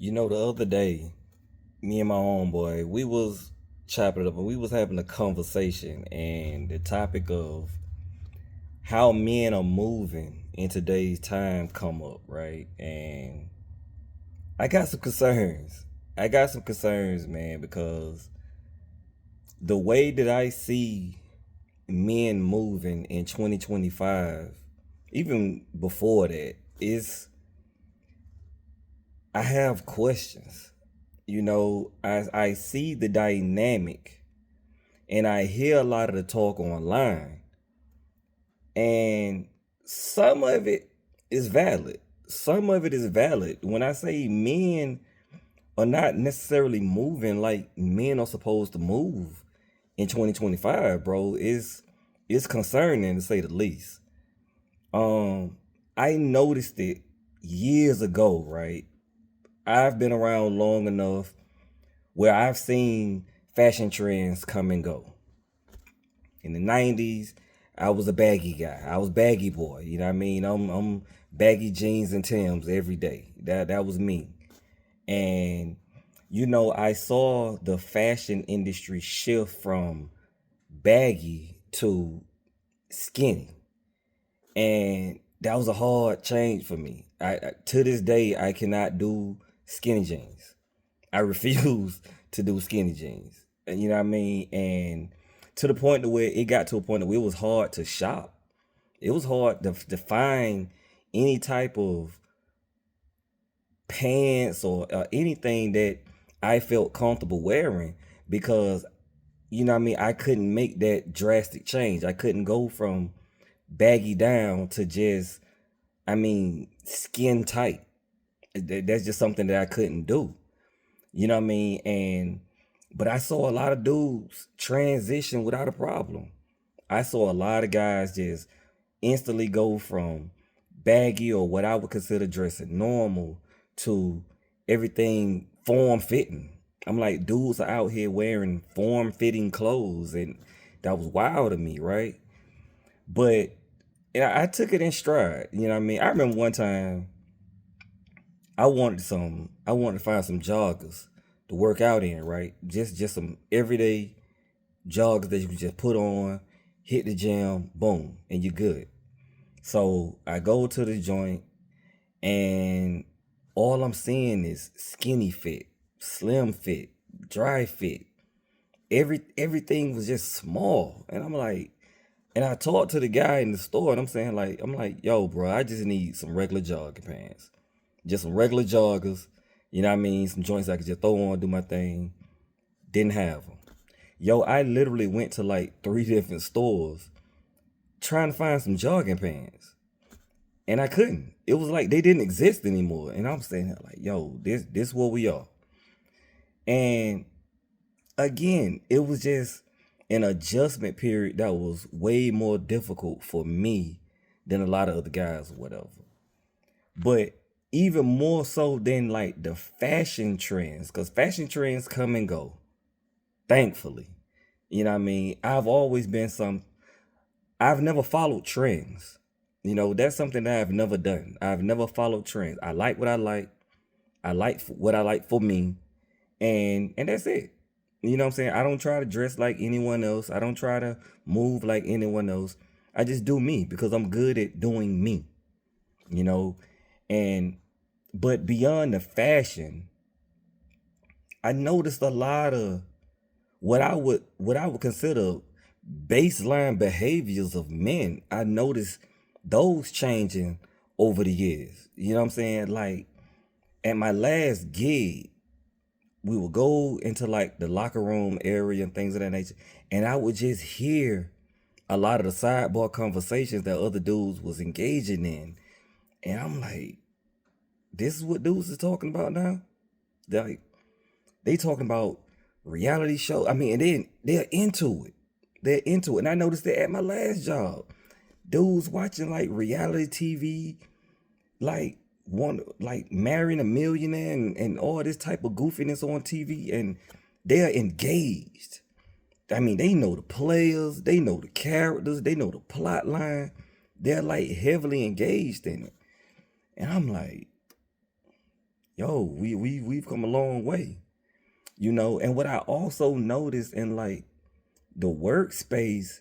The other day, me and my homeboy, we was chopping it up and we was having a conversation and the topic of how men are moving in today's time come up, right? And I got some concerns. I got some concerns, man, because the way that I see men moving in 2025, even before that, is I have questions. I see the dynamic and I hear a lot of the talk online, and some of it is valid. Some of it is valid. When I say men are not necessarily moving like men are supposed to move in 2025, bro, it's concerning to say the least. Um, I noticed it years ago, right? I've been around long enough where I've seen fashion trends come and go. In the 90s, I was a baggy guy. I was baggy boy. You know what I mean? I'm baggy jeans and Timbs every day. That was me. And I saw the fashion industry shift from baggy to skinny. And that was a hard change for me. I to this day I cannot do skinny jeans. I refuse to do skinny jeans. And you know what I mean? And to the point to where it got to a point where it was hard to shop. It was hard to find any type of pants or anything that I felt comfortable wearing because you know what I mean, I couldn't make that drastic change. I couldn't go from baggy down to just skin tight. That's just something that I couldn't do. You know what I mean? But I saw a lot of dudes transition without a problem. I saw a lot of guys just instantly go from baggy or what I would consider dressing normal to everything form fitting. I'm like, dudes are out here wearing form fitting clothes, and that was wild to me, right? But I took it in stride. You know what I mean? I remember one time I wanted to find some joggers to work out in, right? Just some everyday joggers that you can just put on, hit the gym, boom, and you're good. So I go to the joint and all I'm seeing is skinny fit, slim fit, dry fit. Everything was just small. And I'm like, and I talked to the guy in the store and I'm like, yo, bro, I just need some regular jogging pants. Just some regular joggers. You know what I mean? Some joints I could just throw on, do my thing. Didn't have them. Yo, I literally went to like three different stores trying to find some jogging pants. And I couldn't. It was like they didn't exist anymore. And I'm saying like, yo, this what we are. And again, it was just an adjustment period that was way more difficult for me than a lot of other guys or whatever. But even more so than like the fashion trends, because fashion trends come and go, thankfully. You know what I mean? I've never followed trends. That's something that I've never done. I've never followed trends. I like what I like. I like what I like for me. And that's it. You know what I'm saying? I don't try to dress like anyone else. I don't try to move like anyone else. I just do me because I'm good at doing me, you know? And but beyond the fashion, I noticed a lot of what I would consider baseline behaviors of men. I noticed those changing over the years. You know what I'm saying? Like at my last gig, we would go into like the locker room area and things of that nature, and I would just hear a lot of the sidebar conversations that other dudes was engaging in, and I'm like, this is what dudes is talking about now. They're like, they talking about reality show. I mean, and then they're into it. They're into it, and I noticed that at my last job, dudes watching like reality TV, like one like marrying a millionaire and all this type of goofiness on TV, and they're engaged. I mean, they know the players, they know the characters, they know the plot line. They're like heavily engaged in it. And I'm like, yo, we've come a long way, you know. And what I also noticed in like the workspace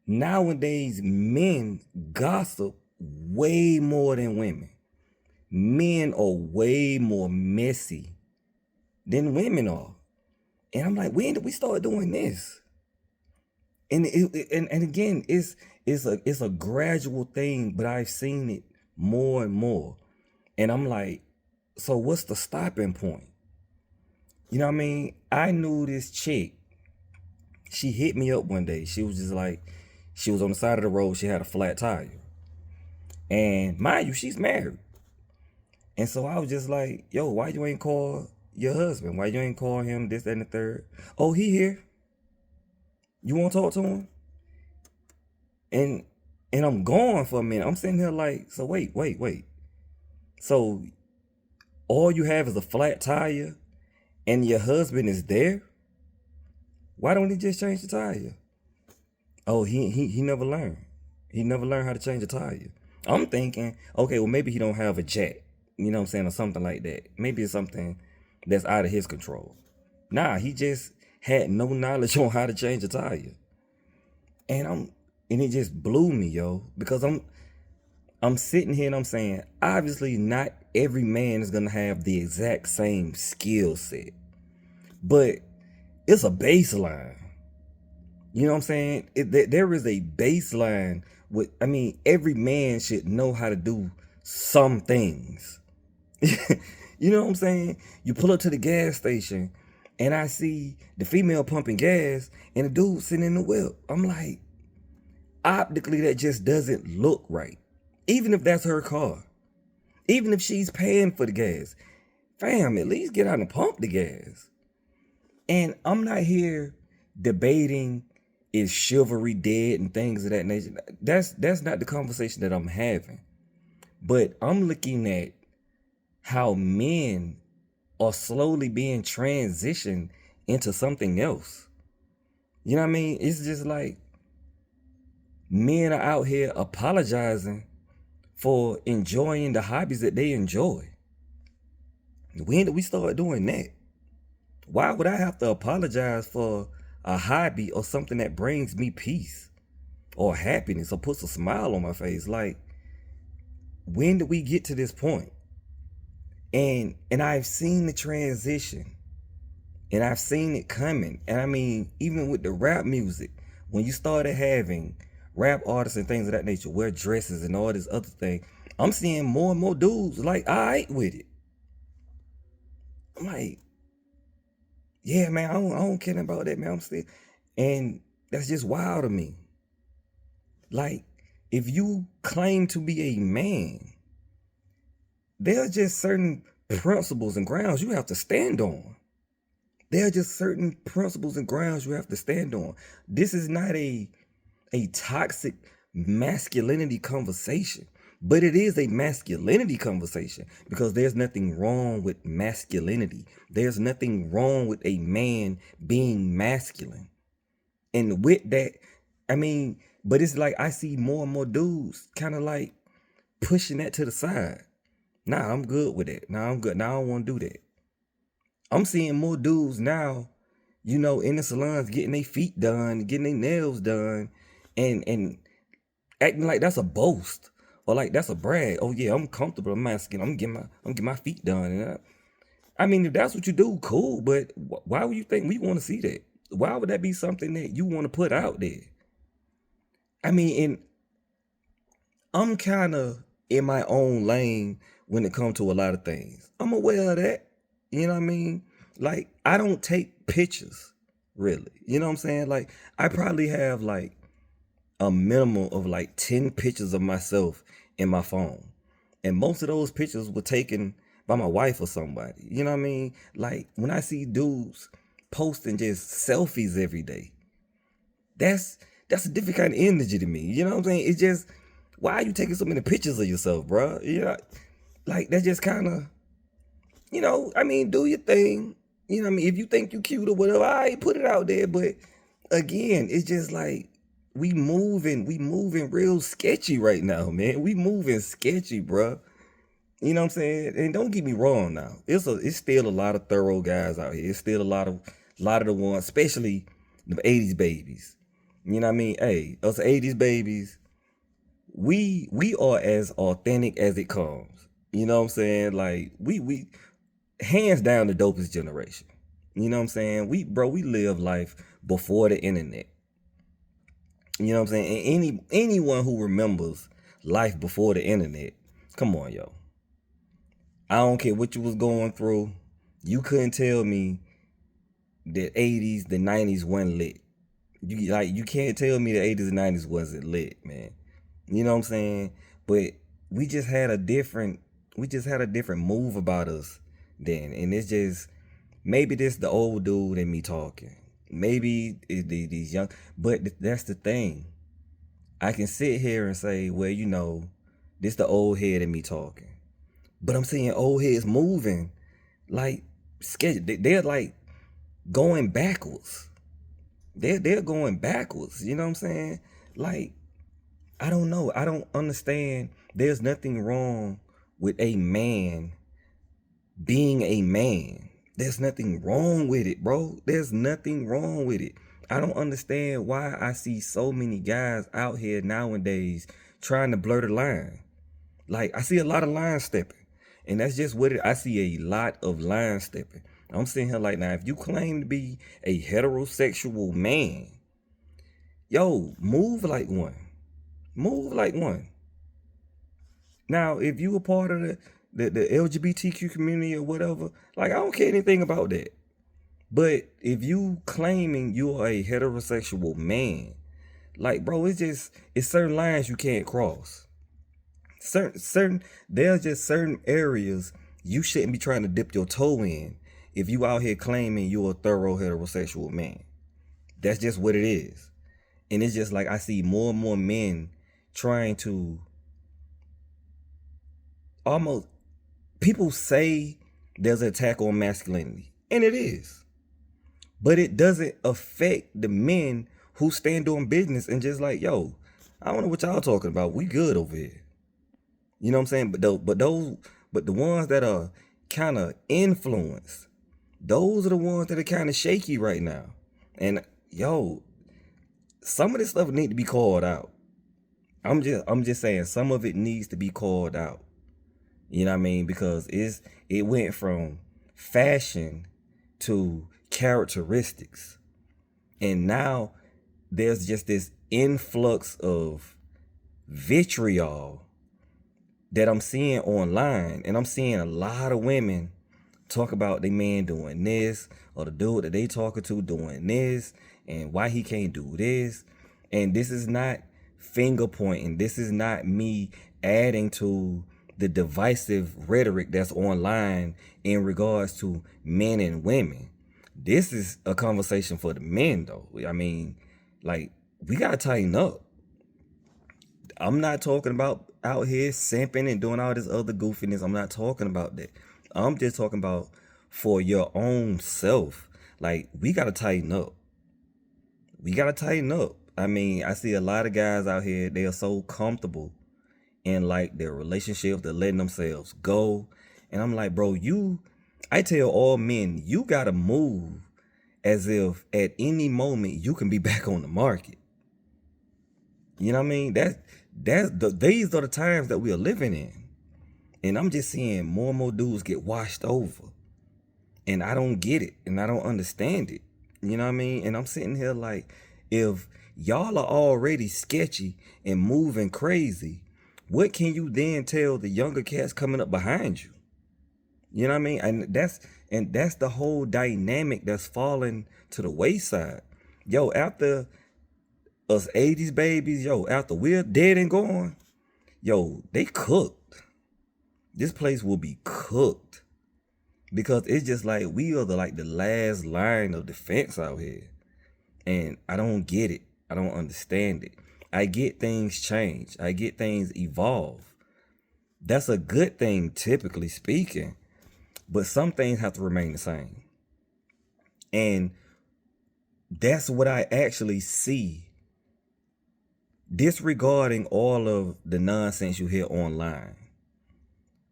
nowadays, men gossip way more than women. Men are way more messy than women are. And I'm like, when did we start doing this? And again, it's a gradual thing, but I've seen it more and more. And I'm like, so what's the stopping point? You know what I mean? I knew this chick. She hit me up one day. She was just like, she was on the side of the road. She had a flat tire. And mind you, she's married. And so I was just like, yo, why you ain't call your husband? Why you ain't call him this, that, and the third? Oh, he here. You want to talk to him? And and I'm gone for a minute. I'm sitting here like, so wait. So all you have is a flat tire and your husband is there? Why don't he just change the tire? Oh, he never learned. He never learned how to change a tire. I'm thinking, okay, well maybe he don't have a jack, you know what I'm saying, or something like that. Maybe it's something that's out of his control. Nah, he just had no knowledge on how to change a tire. And it just blew me, yo, because I'm sitting here and I'm saying, obviously not every man is gonna have the exact same skill set, but it's a baseline. You know what I'm saying? There is a baseline with, I mean, every man should know how to do some things. You know what I'm saying? You pull up to the gas station and I see the female pumping gas and the dude sitting in the whip. I'm like, optically, that just doesn't look right. Even if that's her car, even if she's paying for the gas, fam, at least get out and pump the gas. And I'm not here debating is chivalry dead and things of that nature. That's not the conversation that I'm having. But I'm looking at how men are slowly being transitioned into something else. You know what I mean? It's just like men are out here apologizing for enjoying the hobbies that they enjoy. When did we start doing that? Why would I have to apologize for a hobby or something that brings me peace or happiness or puts a smile on my face? Like, when did we get to this point? And I've seen the transition and I've seen it coming. And I mean, even with the rap music, when you started having rap artists and things of that nature wear dresses and all this other thing, I'm seeing more and more dudes like, all right with it. I'm like, yeah, man, I don't care about that, man. I'm still, and that's just wild to me. Like, if you claim to be a man, there are just certain principles and grounds you have to stand on. There are just certain principles and grounds you have to stand on. This is not a toxic masculinity conversation, but it is a masculinity conversation because there's nothing wrong with masculinity. There's nothing wrong with a man being masculine. And with that, I mean, but it's like I see more and more dudes kind of like pushing that to the side. Nah, I'm good with it. Nah, I'm good. Now I don't want to do that. I'm seeing more dudes now, you know, in the salons getting their feet done, getting their nails done, and acting like that's a boast or like that's a brag. Oh yeah, I'm comfortable. I'm masculine. I'm getting my feet done. And I mean, if that's what you do, cool. But why would you think we want to see that? Why would that be something that you want to put out there? I mean, and I'm kind of in my own lane when it comes to a lot of things. I'm aware of that. You know what I mean? Like, I don't take pictures, really. You know what I'm saying? Like, I probably have like a minimum of like 10 pictures of myself in my phone. And most of those pictures were taken by my wife or somebody. You know what I mean? Like, when I see dudes posting just selfies every day, that's a different kind of energy to me. You know what I'm saying? It's just, why are you taking so many pictures of yourself, bro? You know, like, that's just kind of, you know, I mean, do your thing. You know what I mean? If you think you cute or whatever, all right, put it out there. But again, it's just like we moving real sketchy right now, man. We moving sketchy, bro. You know what I'm saying? And don't get me wrong now. It's still a lot of thorough guys out here. It's still a lot of the ones, especially the 80s babies. You know what I mean? Hey, us 80s babies, we are as authentic as it comes. You know what I'm saying? Like we hands down the dopest generation. You know what I'm saying? We live life before the internet. You know what I'm saying? And anyone who remembers life before the internet, come on, yo. I don't care what you was going through. You couldn't tell me the 80s, the 90s wasn't lit. You can't tell me the 80s and 90s wasn't lit, man. You know what I'm saying? But we just had a different we just had a different move about us then. And it's just maybe this the old dude in me talking. Maybe these young, but that's the thing. I can sit here and say, well, this the old head in me talking. But I'm seeing old heads moving like schedule. They're like going backwards. They're going backwards. You know what I'm saying? Like, I don't know. I don't understand. There's nothing wrong with a man being a man. There's nothing wrong with it, bro. There's nothing wrong with it. I don't understand why I see so many guys out here nowadays trying to blur the line. Like, I see a lot of line stepping. And that's just what I see, a lot of line stepping. I'm sitting here like, now, if you claim to be a heterosexual man, yo, move like one. Move like one. Now, if you a part of the LGBTQ community or whatever, like, I don't care anything about that. But if you claiming you are a heterosexual man, like, bro, it's certain lines you can't cross. There's just certain areas you shouldn't be trying to dip your toe in if you out here claiming you're a thorough heterosexual man. That's just what it is. And it's just like I see more and more men trying to almost, people say there's an attack on masculinity, and it is. But it doesn't affect the men who stand doing business and just like, yo, I don't know what y'all talking about. We good over here. You know what I'm saying? But the ones that are kind of influenced, those are the ones that are kind of shaky right now. And yo, some of this stuff need to be called out. I'm just saying some of it needs to be called out. You know what I mean? Because it went from fashion to characteristics. And now there's just this influx of vitriol that I'm seeing online. And I'm seeing a lot of women talk about their man doing this, or the dude that they talking to doing this, and why he can't do this. And this is not finger pointing. This is not me adding to the divisive rhetoric that's online in regards to men and women. This is a conversation for the men, though. I mean, like, we gotta tighten up. I'm not talking about out here simping and doing all this other goofiness. I'm not talking about that. I'm just talking about for your own self. Like, we gotta tighten up. We gotta tighten up. I mean, I see a lot of guys out here, they are so comfortable in like their relationships, they're letting themselves go. And I'm like, bro, I tell all men, you gotta move as if at any moment you can be back on the market. You know what I mean? These are the times that we are living in. And I'm just seeing more and more dudes get washed over. And I don't get it. And I don't understand it. You know what I mean? And I'm sitting here like, if y'all are already sketchy and moving crazy, what can you then tell the younger cats coming up behind you? You know what I mean? And that's the whole dynamic that's falling to the wayside. Yo, after us 80s babies, yo, after we're dead and gone, yo, they cooked. This place will be cooked. Because it's just like we are the last line of defense out here. And I don't get it. I don't understand it. I get things change. I get things evolve. That's a good thing, typically speaking. But some things have to remain the same. And that's what I actually see, disregarding all of the nonsense you hear online.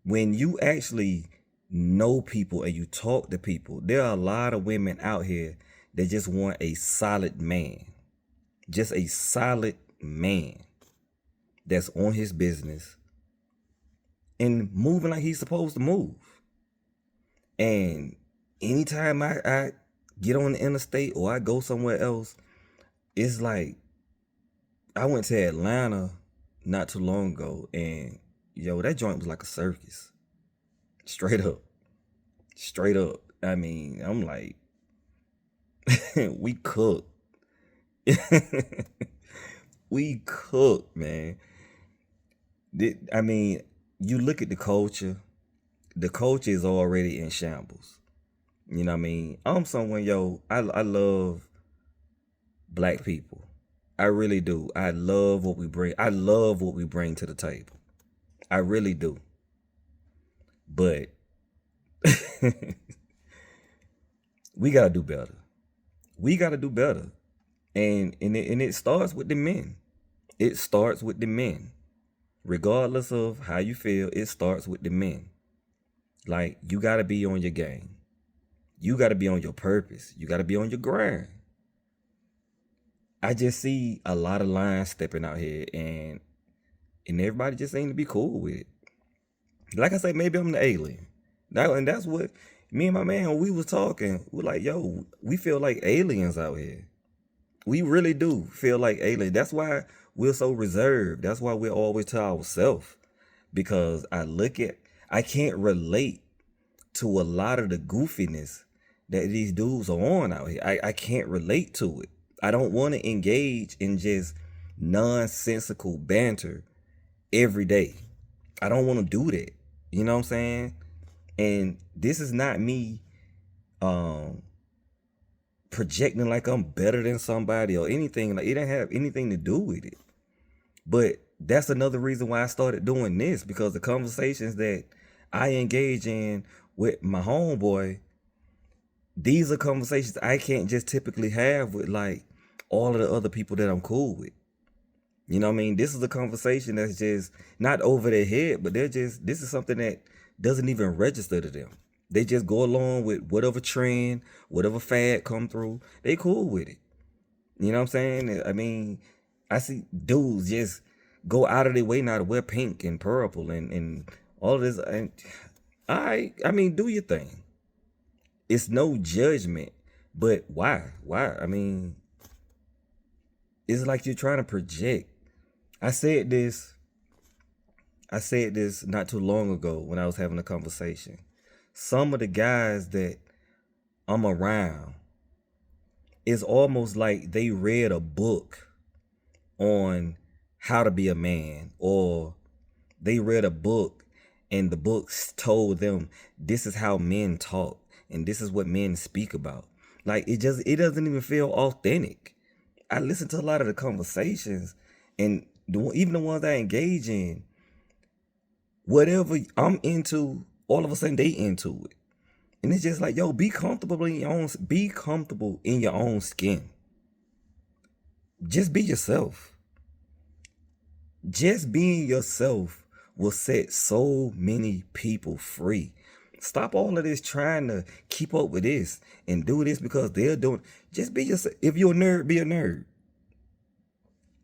when you actually know people and you talk to people, there are a lot of women out here that just want a solid man. Just a solid man that's on his business and moving like he's supposed to move. And anytime I get on the interstate or I go somewhere else, it's like I went to Atlanta not too long ago, and that joint was like a circus. Straight up. Straight up. I mean, I'm like, we cook. We cook, man. I mean, you look at the culture is already in shambles. You know what I mean? I'm someone, I love black people. I really do. I love what we bring. I love what we bring to the table. I really do. But we gotta do better. We gotta do better. And it starts with the men. It starts with the men. Regardless of how you feel, it starts with the men. Like, you gotta be on your game. You gotta be on your purpose. You gotta be on your grind. I just see a lot of lines stepping out here, and everybody just seem to be cool with it. Like I say, maybe I'm the alien. And that's what me and my man, when we was talking, we're like, we feel like aliens out here. We really do feel like aliens. That's why we're so reserved. That's why we're always to ourselves. Because I can't relate to a lot of the goofiness that these dudes are on out here. I can't relate to it. I don't want to engage in just nonsensical banter every day. I don't want to do that. You know what I'm saying? And this is not me projecting like I'm better than somebody or anything. Like, it didn't have anything to do with it. But that's another reason why I started doing this, because the conversations that I engage in with my homeboy, these are conversations I can't just typically have with like all of the other people that I'm cool with. You know what I mean? This is a conversation that's just not over their head, but this is something that doesn't even register to them. They just go along with whatever trend, whatever fad come through. They cool with it. You know what I'm saying? I mean, I see dudes just go out of their way now to wear pink and purple and all of this. And I mean, do your thing. It's no judgment, but why? I mean, it's like you're trying to project. I said this not too long ago when I was having a conversation. Some of the guys that I'm around, it's almost like they read a book on how to be a man, or they read a book and the books told them this is how men talk and this is what men speak about. Like, it doesn't even feel authentic. I listen to a lot of the conversations, and even the ones I engage in, whatever I'm into, all of a sudden they into it. And it's just like, be comfortable in your own skin. Just be yourself. Just being yourself will set so many people free. Stop all of this trying to keep up with this and do this because they're doing. Just be yourself. If you're a nerd, be a nerd.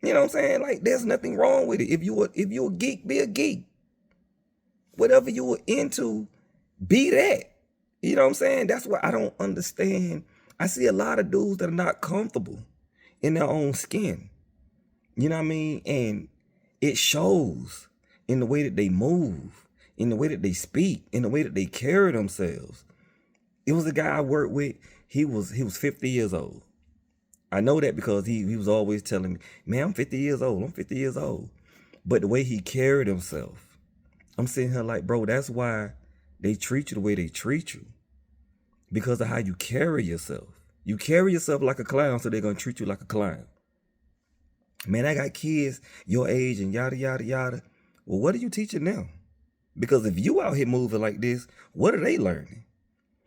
You know what I'm saying? Like, there's nothing wrong with it. If you're a geek, be a geek. Whatever you were into, be that. You know what I'm saying? That's what I don't understand. I see a lot of dudes that are not comfortable in their own skin. You know what I mean? And it shows in the way that they move, in the way that they speak, in the way that they carry themselves. It was a guy I worked with. He was 50 years old. I know that because he was always telling me, man, I'm 50 years old. But the way he carried himself, I'm sitting here like, bro, that's why they treat you the way they treat you. Because of how you carry yourself. You carry yourself like a clown, so they're going to treat you like a clown. Man, I got kids your age and yada, yada, yada. Well, what are you teaching them? Because if you out here moving like this, what are they learning?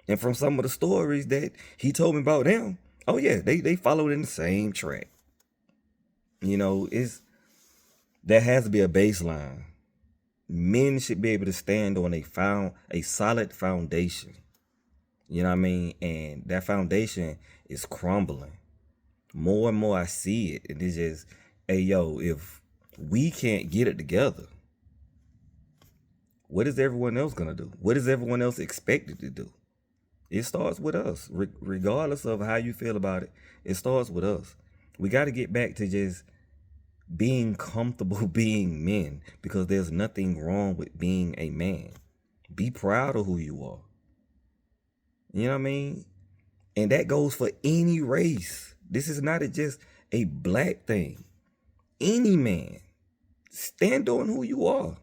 And from some of the stories that he told me about them, oh yeah, they followed in the same track. You know, there has to be a baseline. men should be able to stand on a solid foundation. You know what I mean? And that foundation is crumbling. More and more I see it. And it's just, hey yo, if we can't get it together, what is everyone else gonna do? What is everyone else expected to do? It starts with us. Regardless of how you feel about it, it starts with us. We got to get back to just being comfortable being men, because there's nothing wrong with being a man. Be proud of who you are. You know what I mean? And that goes for any race. This is not just a black thing. Any man, stand on who you are.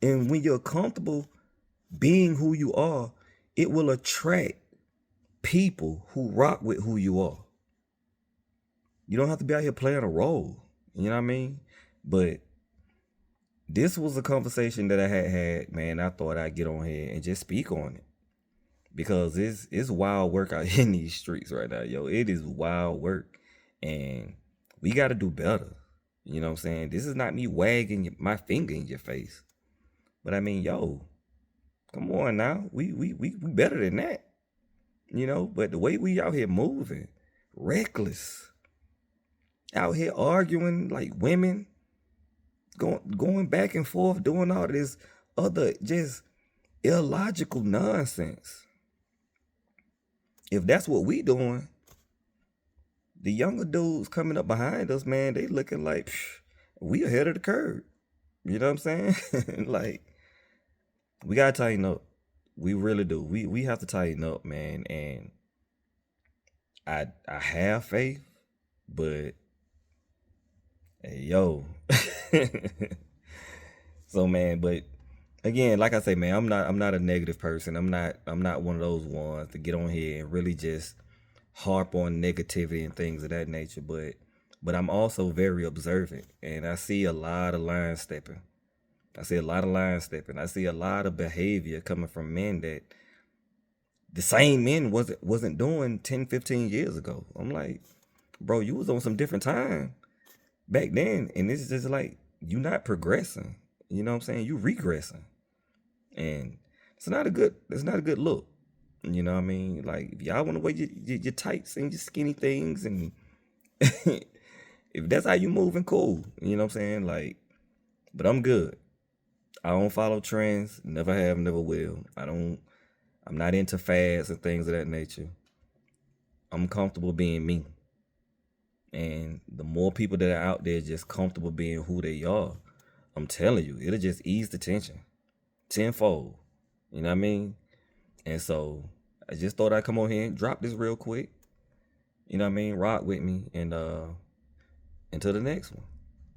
And when you're comfortable being who you are, it will attract people who rock with who you are. You don't have to be out here playing a role. You know what I mean? But this was a conversation that I had, man. I thought I'd get on here and just speak on it. Because it's wild work out in these streets right now, yo. It is wild work. And we got to do better. You know what I'm saying? This is not me wagging my finger in your face. But I mean, yo, come on now. We better than that. You know, but the way we out here moving, reckless. Out here arguing like women, going back and forth, doing all this other just illogical nonsense. If that's what we doing, the younger dudes coming up behind us, man, they looking like we ahead of the curve. You know what I'm saying? Like, we gotta tighten up. We really do. We have to tighten up, man. And I have faith, but hey, yo. So man, but again, like I say, man, I'm not a negative person. I'm not one of those ones to get on here and really just harp on negativity and things of that nature. But I'm also very observant, and I see a lot of line stepping. I see a lot of behavior coming from men that the same men wasn't doing 10, 15 years ago. I'm like, bro, you was on some different time back then, and it's just like you not progressing. You know what I'm saying? You regressing. And it's not a good look. You know what I mean? Like, if y'all want to wear your tights and your skinny things, and if that's how you moving, cool. You know what I'm saying? Like, but I'm good. I don't follow trends. Never have, never will. I'm not into fads and things of that nature. I'm comfortable being me. And the more people that are out there just comfortable being who they are, I'm telling you, it'll just ease the tension tenfold. You know what I mean? And so I just thought I'd come on here and drop this real quick. You know what I mean? Rock with me, and until the next one.